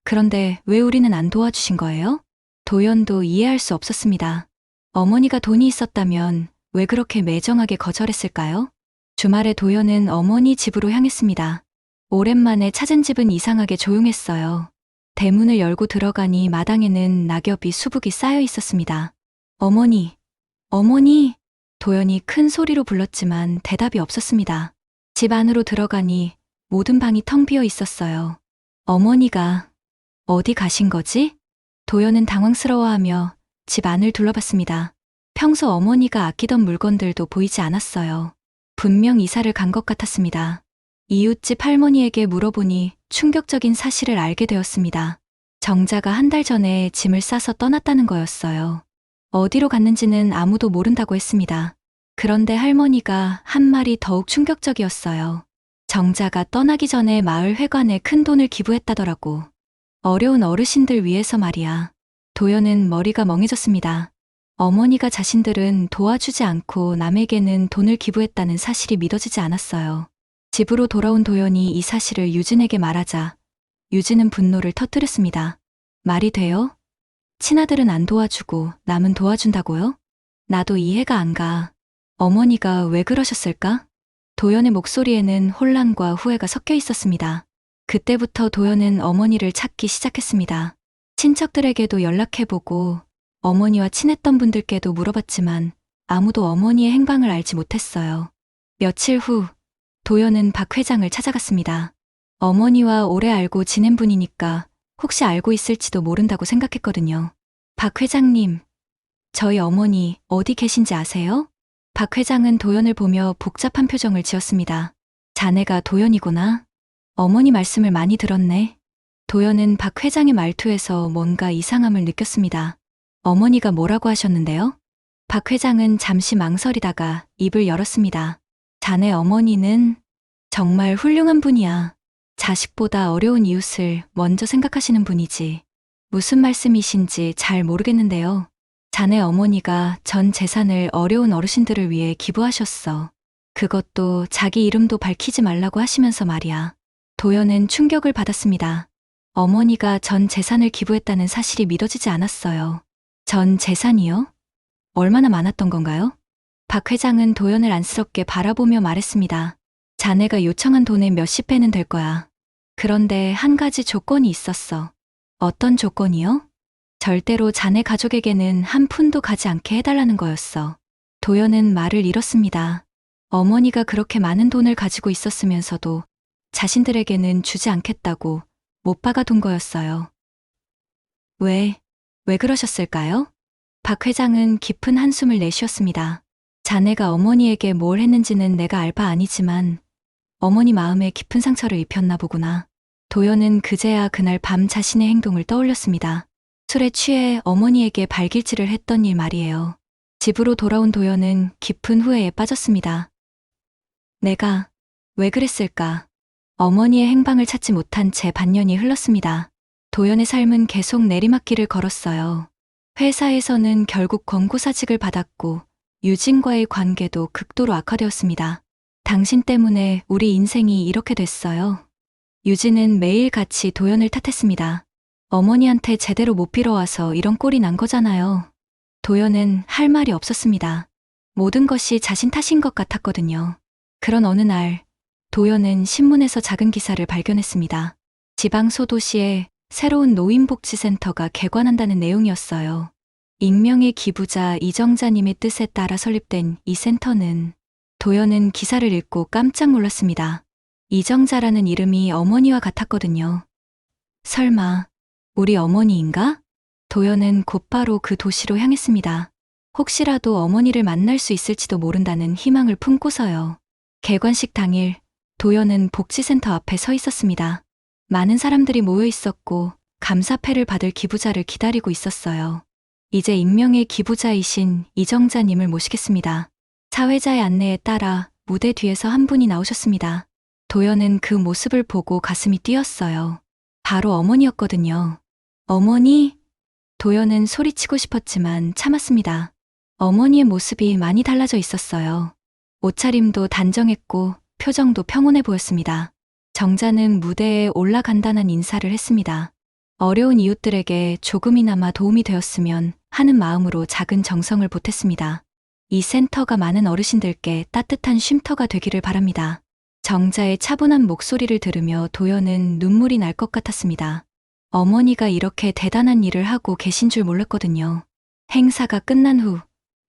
그런데 왜 우리는 안 도와주신 거예요? 도연도 이해할 수 없었습니다. 어머니가 돈이 있었다면 왜 그렇게 매정하게 거절했을까요? 주말에 도연은 어머니 집으로 향했습니다. 오랜만에 찾은 집은 이상하게 조용했어요. 대문을 열고 들어가니 마당에는 낙엽이 수북이 쌓여 있었습니다. 어머니, 어머니! 도연이 큰 소리로 불렀지만 대답이 없었습니다. 집 안으로 들어가니 모든 방이 텅 비어 있었어요. 어머니가 어디 가신 거지? 도연은 당황스러워하며 집 안을 둘러봤습니다. 평소 어머니가 아끼던 물건들도 보이지 않았어요. 분명 이사를 간 것 같았습니다. 이웃집 할머니에게 물어보니 충격적인 사실을 알게 되었습니다. 정자가 한 달 전에 짐을 싸서 떠났다는 거였어요. 어디로 갔는지는 아무도 모른다고 했습니다. 그런데 할머니가 한 말이 더욱 충격적이었어요. 정자가 떠나기 전에 마을 회관에 큰 돈을 기부했다더라고. 어려운 어르신들 위해서 말이야. 도연은 머리가 멍해졌습니다. 어머니가 자신들은 도와주지 않고 남에게는 돈을 기부했다는 사실이 믿어지지 않았어요. 집으로 돌아온 도연이 이 사실을 유진에게 말하자 유진은 분노를 터뜨렸습니다. 말이 돼요? 친아들은 안 도와주고 남은 도와준다고요? 나도 이해가 안 가. 어머니가 왜 그러셨을까? 도연의 목소리에는 혼란과 후회가 섞여 있었습니다. 그때부터 도연은 어머니를 찾기 시작했습니다. 친척들에게도 연락해보고 어머니와 친했던 분들께도 물어봤지만 아무도 어머니의 행방을 알지 못했어요. 며칠 후 도연은 박 회장을 찾아갔습니다. 어머니와 오래 알고 지낸 분이니까 혹시 알고 있을지도 모른다고 생각했거든요. 박 회장님, 저희 어머니 어디 계신지 아세요? 박 회장은 도연을 보며 복잡한 표정을 지었습니다. 자네가 도연이구나. 어머니 말씀을 많이 들었네. 도연은 박 회장의 말투에서 뭔가 이상함을 느꼈습니다. 어머니가 뭐라고 하셨는데요? 박 회장은 잠시 망설이다가 입을 열었습니다. 자네 어머니는 정말 훌륭한 분이야. 자식보다 어려운 이웃을 먼저 생각하시는 분이지. 무슨 말씀이신지 잘 모르겠는데요. 자네 어머니가 전 재산을 어려운 어르신들을 위해 기부하셨어. 그것도 자기 이름도 밝히지 말라고 하시면서 말이야. 도연은 충격을 받았습니다. 어머니가 전 재산을 기부했다는 사실이 믿어지지 않았어요. 전 재산이요? 얼마나 많았던 건가요? 박 회장은 도연을 안쓰럽게 바라보며 말했습니다. 자네가 요청한 돈의 몇십 배는 될 거야. 그런데 한 가지 조건이 있었어. 어떤 조건이요? 절대로 자네 가족에게는 한 푼도 가지 않게 해달라는 거였어. 도연은 말을 잃었습니다. 어머니가 그렇게 많은 돈을 가지고 있었으면서도 자신들에게는 주지 않겠다고 못 박아둔 거였어요. 왜 그러셨을까요? 박 회장은 깊은 한숨을 내쉬었습니다. 자네가 어머니에게 뭘 했는지는 내가 알 바 아니지만 어머니 마음에 깊은 상처를 입혔나 보구나. 도연은 그제야 그날 밤 자신의 행동을 떠올렸습니다. 술에 취해 어머니에게 발길질을 했던 일 말이에요. 집으로 돌아온 도연은 깊은 후회에 빠졌습니다. 내가 왜 그랬을까? 어머니의 행방을 찾지 못한 채 반년이 흘렀습니다. 도연의 삶은 계속 내리막길을 걸었어요. 회사에서는 결국 권고사직을 받았고 유진과의 관계도 극도로 악화되었습니다. 당신 때문에 우리 인생이 이렇게 됐어요. 유진은 매일같이 도연을 탓했습니다. 어머니한테 제대로 못 빌어와서 이런 꼴이 난 거잖아요. 도연은 할 말이 없었습니다. 모든 것이 자신 탓인 것 같았거든요. 그런 어느 날 도연은 신문에서 작은 기사를 발견했습니다. 지방 소도시에 새로운 노인복지센터가 개관한다는 내용이었어요. 익명의 기부자 이정자님의 뜻에 따라 설립된 이 센터는 도연은 기사를 읽고 깜짝 놀랐습니다. 이정자라는 이름이 어머니와 같았거든요. 설마 우리 어머니인가? 도연은 곧바로 그 도시로 향했습니다. 혹시라도 어머니를 만날 수 있을지도 모른다는 희망을 품고서요. 개관식 당일 도연은 복지센터 앞에 서 있었습니다. 많은 사람들이 모여 있었고 감사패를 받을 기부자를 기다리고 있었어요. 이제 익명의 기부자이신 이정자님을 모시겠습니다. 사회자의 안내에 따라 무대 뒤에서 한 분이 나오셨습니다. 도연은 그 모습을 보고 가슴이 뛰었어요. 바로 어머니였거든요. 어머니? 도연은 소리치고 싶었지만 참았습니다. 어머니의 모습이 많이 달라져 있었어요. 옷차림도 단정했고 표정도 평온해 보였습니다. 정자는 무대에 올라 간단한 인사를 했습니다. 어려운 이웃들에게 조금이나마 도움이 되었으면 하는 마음으로 작은 정성을 보탰습니다. 이 센터가 많은 어르신들께 따뜻한 쉼터가 되기를 바랍니다. 정자의 차분한 목소리를 들으며 도연은 눈물이 날 것 같았습니다. 어머니가 이렇게 대단한 일을 하고 계신 줄 몰랐거든요. 행사가 끝난 후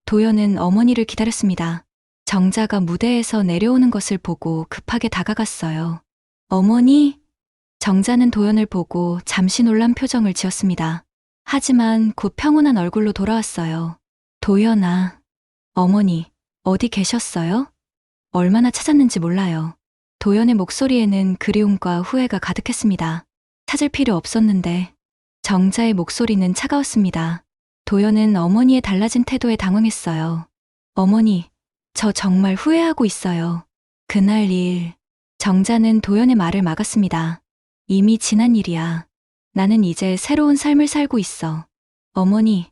도연은 어머니를 기다렸습니다. 정자가 무대에서 내려오는 것을 보고 급하게 다가갔어요. 어머니? 정자는 도연을 보고 잠시 놀란 표정을 지었습니다. 하지만 곧 평온한 얼굴로 돌아왔어요. 도연아, 어머니, 어디 계셨어요? 얼마나 찾았는지 몰라요. 도연의 목소리에는 그리움과 후회가 가득했습니다. 찾을 필요 없었는데. 정자의 목소리는 차가웠습니다. 도연은 어머니의 달라진 태도에 당황했어요. 어머니, 저 정말 후회하고 있어요. 그날 일. 정자는 도연의 말을 막았습니다. 이미 지난 일이야. 나는 이제 새로운 삶을 살고 있어. 어머니,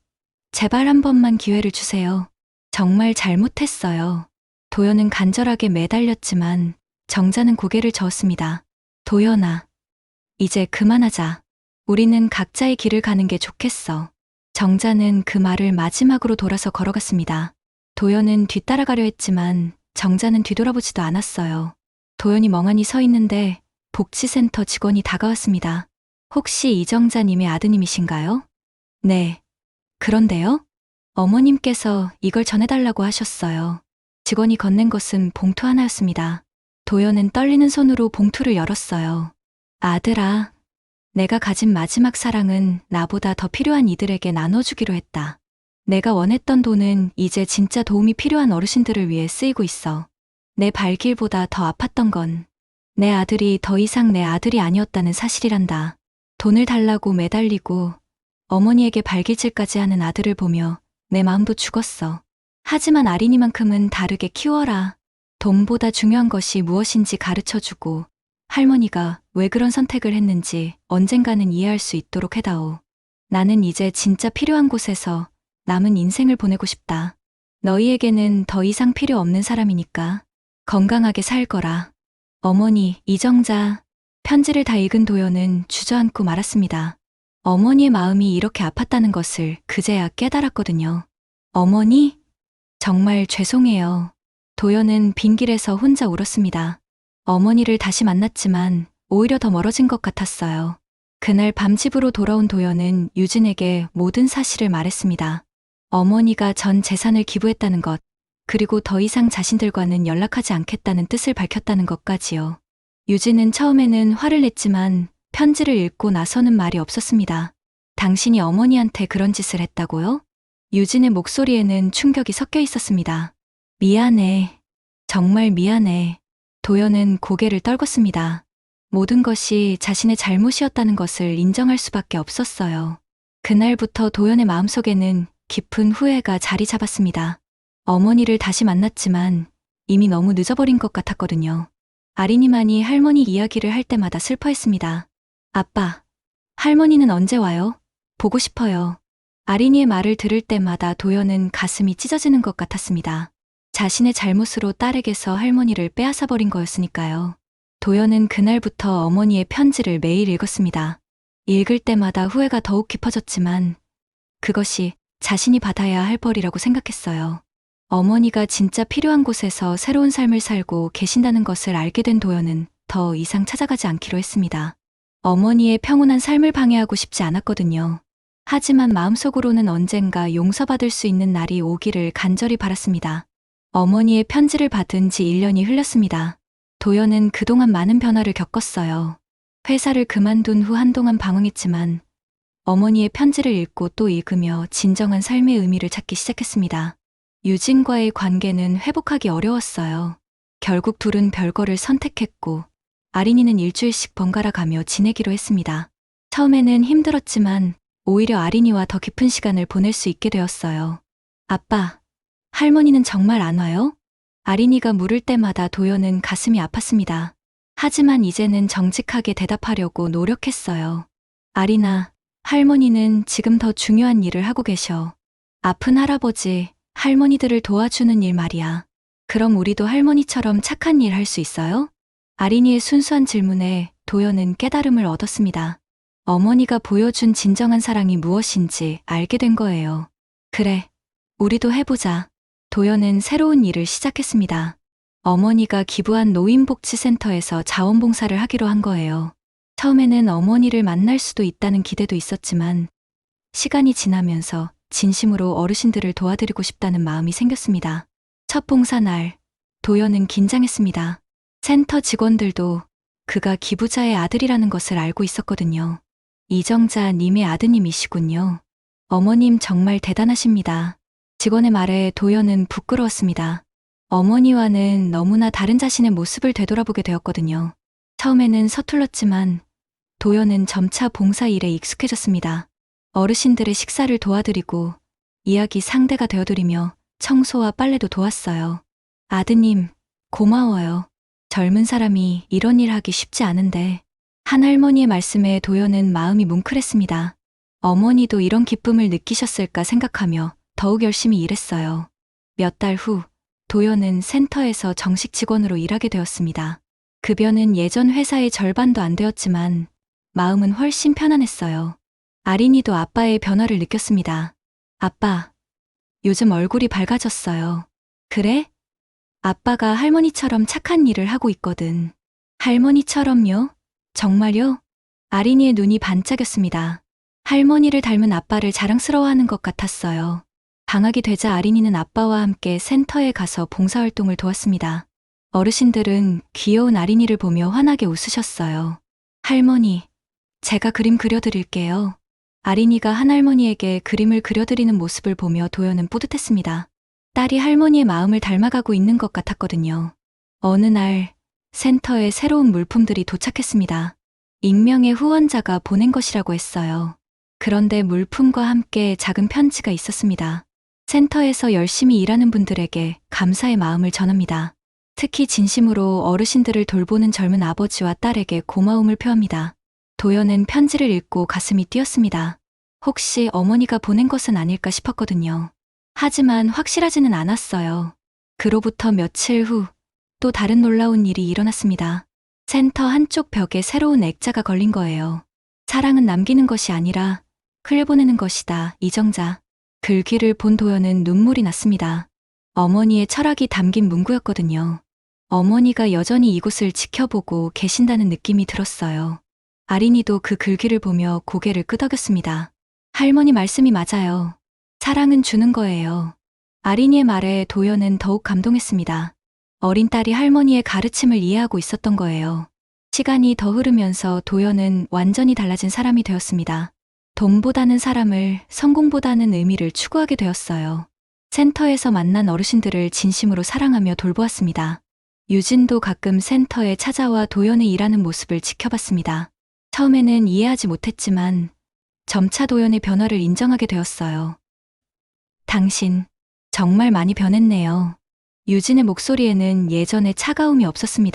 제발 한 번만 기회를 주세요. 정말 잘못했어요. 도연은 간절하게 매달렸지만 정자는 고개를 저었습니다. 도연아, 이제 그만하자. 우리는 각자의 길을 가는 게 좋겠어. 정자는 그 말을 마지막으로 돌아서 걸어갔습니다. 도연은 뒤따라가려 했지만 정자는 뒤돌아보지도 않았어요. 도연이 멍하니 서 있는데 복지센터 직원이 다가왔습니다. 혹시 이정자님의 아드님이신가요? 네. 그런데요? 어머님께서 이걸 전해달라고 하셨어요. 직원이 건넨 것은 봉투 하나였습니다. 도연은 떨리는 손으로 봉투를 열었어요. 아들아, 내가 가진 마지막 사랑은 나보다 더 필요한 이들에게 나눠주기로 했다. 내가 원했던 돈은 이제 진짜 도움이 필요한 어르신들을 위해 쓰이고 있어. 내 발길보다 더 아팠던 건 내 아들이 더 이상 내 아들이 아니었다는 사실이란다. 돈을 달라고 매달리고 어머니에게 발길질까지 하는 아들을 보며 내 마음도 죽었어. 하지만 아린이만큼은 다르게 키워라. 돈보다 중요한 것이 무엇인지 가르쳐주고 할머니가 왜 그런 선택을 했는지 언젠가는 이해할 수 있도록 해다오. 나는 이제 진짜 필요한 곳에서 남은 인생을 보내고 싶다. 너희에게는 더 이상 필요 없는 사람이니까 건강하게 살 거라. 어머니, 이정자. 편지를 다 읽은 도연은 주저앉고 말았습니다. 어머니의 마음이 이렇게 아팠다는 것을 그제야 깨달았거든요. 어머니? 정말 죄송해요. 도연은 빈 길에서 혼자 울었습니다. 어머니를 다시 만났지만 오히려 더 멀어진 것 같았어요. 그날 밤 집으로 돌아온 도연은 유진에게 모든 사실을 말했습니다. 어머니가 전 재산을 기부했다는 것, 그리고 더 이상 자신들과는 연락하지 않겠다는 뜻을 밝혔다는 것까지요. 유진은 처음에는 화를 냈지만 편지를 읽고 나서는 말이 없었습니다. 당신이 어머니한테 그런 짓을 했다고요? 유진의 목소리에는 충격이 섞여 있었습니다. 미안해. 정말 미안해. 도연은 고개를 떨궜습니다. 모든 것이 자신의 잘못이었다는 것을 인정할 수밖에 없었어요. 그날부터 도연의 마음속에는 깊은 후회가 자리 잡았습니다. 어머니를 다시 만났지만 이미 너무 늦어버린 것 같았거든요. 아린이만이 할머니 이야기를 할 때마다 슬퍼했습니다. 아빠, 할머니는 언제 와요? 보고 싶어요. 아린이의 말을 들을 때마다 도연은 가슴이 찢어지는 것 같았습니다. 자신의 잘못으로 딸에게서 할머니를 빼앗아버린 거였으니까요. 도연은 그날부터 어머니의 편지를 매일 읽었습니다. 읽을 때마다 후회가 더욱 깊어졌지만 그것이 자신이 받아야 할 벌이라고 생각했어요. 어머니가 진짜 필요한 곳에서 새로운 삶을 살고 계신다는 것을 알게 된 도연은 더 이상 찾아가지 않기로 했습니다. 어머니의 평온한 삶을 방해하고 싶지 않았거든요. 하지만 마음속으로는 언젠가 용서받을 수 있는 날이 오기를 간절히 바랐습니다. 어머니의 편지를 받은 지 1년이 흘렀습니다. 도연은 그동안 많은 변화를 겪었어요. 회사를 그만둔 후 한동안 방황했지만 어머니의 편지를 읽고 또 읽으며 진정한 삶의 의미를 찾기 시작했습니다. 유진과의 관계는 회복하기 어려웠어요. 결국 둘은 별거를 선택했고 아린이는 일주일씩 번갈아 가며 지내기로 했습니다. 처음에는 힘들었지만 오히려 아린이와 더 깊은 시간을 보낼 수 있게 되었어요. 아빠, 할머니는 정말 안 와요? 아린이가 물을 때마다 도연은 가슴이 아팠습니다. 하지만 이제는 정직하게 대답하려고 노력했어요. 아린아, 할머니는 지금 더 중요한 일을 하고 계셔. 아픈 할아버지, 할머니들을 도와주는 일 말이야. 그럼 우리도 할머니처럼 착한 일 할 수 있어요? 아린이의 순수한 질문에 도연은 깨달음을 얻었습니다. 어머니가 보여준 진정한 사랑이 무엇인지 알게 된 거예요. 그래, 우리도 해보자. 도연은 새로운 일을 시작했습니다. 어머니가 기부한 노인복지센터에서 자원봉사를 하기로 한 거예요. 처음에는 어머니를 만날 수도 있다는 기대도 있었지만 시간이 지나면서 진심으로 어르신들을 도와드리고 싶다는 마음이 생겼습니다. 첫 봉사날, 도연은 긴장했습니다. 센터 직원들도 그가 기부자의 아들이라는 것을 알고 있었거든요. 이정자 님의 아드님이시군요. 어머님 정말 대단하십니다. 직원의 말에 도연은 부끄러웠습니다. 어머니와는 너무나 다른 자신의 모습을 되돌아보게 되었거든요. 처음에는 서툴렀지만 도연은 점차 봉사 일에 익숙해졌습니다. 어르신들의 식사를 도와드리고 이야기 상대가 되어드리며 청소와 빨래도 도왔어요. 아드님, 고마워요. 젊은 사람이 이런 일 하기 쉽지 않은데. 한 할머니의 말씀에 도연은 마음이 뭉클했습니다. 어머니도 이런 기쁨을 느끼셨을까 생각하며 더욱 열심히 일했어요. 몇 달 후, 도연은 센터에서 정식 직원으로 일하게 되었습니다. 급여는 예전 회사의 절반도 안 되었지만 마음은 훨씬 편안했어요. 아린이도 아빠의 변화를 느꼈습니다. 아빠, 요즘 얼굴이 밝아졌어요. 그래? 아빠가 할머니처럼 착한 일을 하고 있거든. 할머니처럼요? 정말요? 아린이의 눈이 반짝였습니다. 할머니를 닮은 아빠를 자랑스러워하는 것 같았어요. 방학이 되자 아린이는 아빠와 함께 센터에 가서 봉사활동을 도왔습니다. 어르신들은 귀여운 아린이를 보며 환하게 웃으셨어요. 할머니, 제가 그림 그려드릴게요. 아린이가 한 할머니에게 그림을 그려드리는 모습을 보며 도연은 뿌듯했습니다. 딸이 할머니의 마음을 닮아가고 있는 것 같았거든요. 어느 날 센터에 새로운 물품들이 도착했습니다. 익명의 후원자가 보낸 것이라고 했어요. 그런데 물품과 함께 작은 편지가 있었습니다. 센터에서 열심히 일하는 분들에게 감사의 마음을 전합니다. 특히 진심으로 어르신들을 돌보는 젊은 아버지와 딸에게 고마움을 표합니다. 도연은 편지를 읽고 가슴이 뛰었습니다. 혹시 어머니가 보낸 것은 아닐까 싶었거든요. 하지만 확실하지는 않았어요. 그로부터 며칠 후 또 다른 놀라운 일이 일어났습니다. 센터 한쪽 벽에 새로운 액자가 걸린 거예요. 사랑은 남기는 것이 아니라 흘려보내는 것이다, 이정자. 글귀를 본 도연은 눈물이 났습니다. 어머니의 철학이 담긴 문구였거든요. 어머니가 여전히 이곳을 지켜보고 계신다는 느낌이 들었어요. 아린이도 그 글귀를 보며 고개를 끄덕였습니다. 할머니 말씀이 맞아요. 사랑은 주는 거예요. 아린이의 말에 도연은 더욱 감동했습니다. 어린 딸이 할머니의 가르침을 이해하고 있었던 거예요. 시간이 더 흐르면서 도연은 완전히 달라진 사람이 되었습니다. 돈보다는 사람을, 성공보다는 의미를 추구하게 되었어요. 센터에서 만난 어르신들을 진심으로 사랑하며 돌보았습니다. 유진도 가끔 센터에 찾아와 도연의 일하는 모습을 지켜봤습니다. 처음에는 이해하지 못했지만 점차 도연의 변화를 인정하게 되었어요. 당신, 정말 많이 변했네요. 유진의 목소리에는 예전의 차가움이 없었습니다.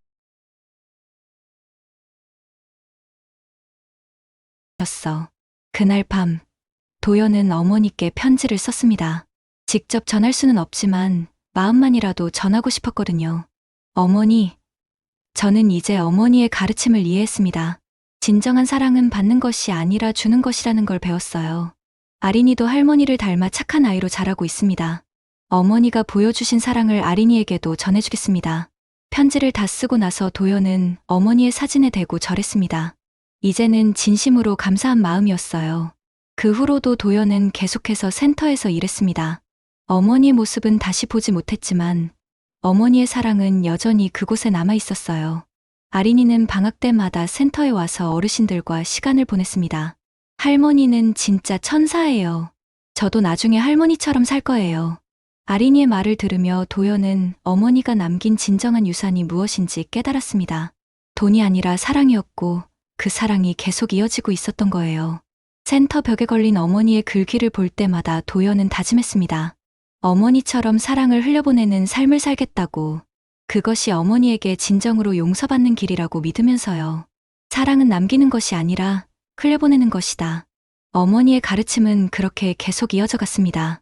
그날 밤, 도연은 어머니께 편지를 썼습니다. 직접 전할 수는 없지만 마음만이라도 전하고 싶었거든요. 어머니, 저는 이제 어머니의 가르침을 이해했습니다. 진정한 사랑은 받는 것이 아니라 주는 것이라는 걸 배웠어요. 아린이도 할머니를 닮아 착한 아이로 자라고 있습니다. 어머니가 보여주신 사랑을 아린이에게도 전해주겠습니다. 편지를 다 쓰고 나서 도연은 어머니의 사진에 대고 절했습니다. 이제는 진심으로 감사한 마음이었어요. 그 후로도 도연은 계속해서 센터에서 일했습니다. 어머니의 모습은 다시 보지 못했지만 어머니의 사랑은 여전히 그곳에 남아 있었어요. 아린이는 방학 때마다 센터에 와서 어르신들과 시간을 보냈습니다. 할머니는 진짜 천사예요. 저도 나중에 할머니처럼 살 거예요. 아린이의 말을 들으며 도연은 어머니가 남긴 진정한 유산이 무엇인지 깨달았습니다. 돈이 아니라 사랑이었고 그 사랑이 계속 이어지고 있었던 거예요. 센터 벽에 걸린 어머니의 글귀를 볼 때마다 도연은 다짐했습니다. 어머니처럼 사랑을 흘려보내는 삶을 살겠다고. 그것이 어머니에게 진정으로 용서받는 길이라고 믿으면서요. 사랑은 남기는 것이 아니라 흘려보내는 것이다. 어머니의 가르침은 그렇게 계속 이어져 갔습니다.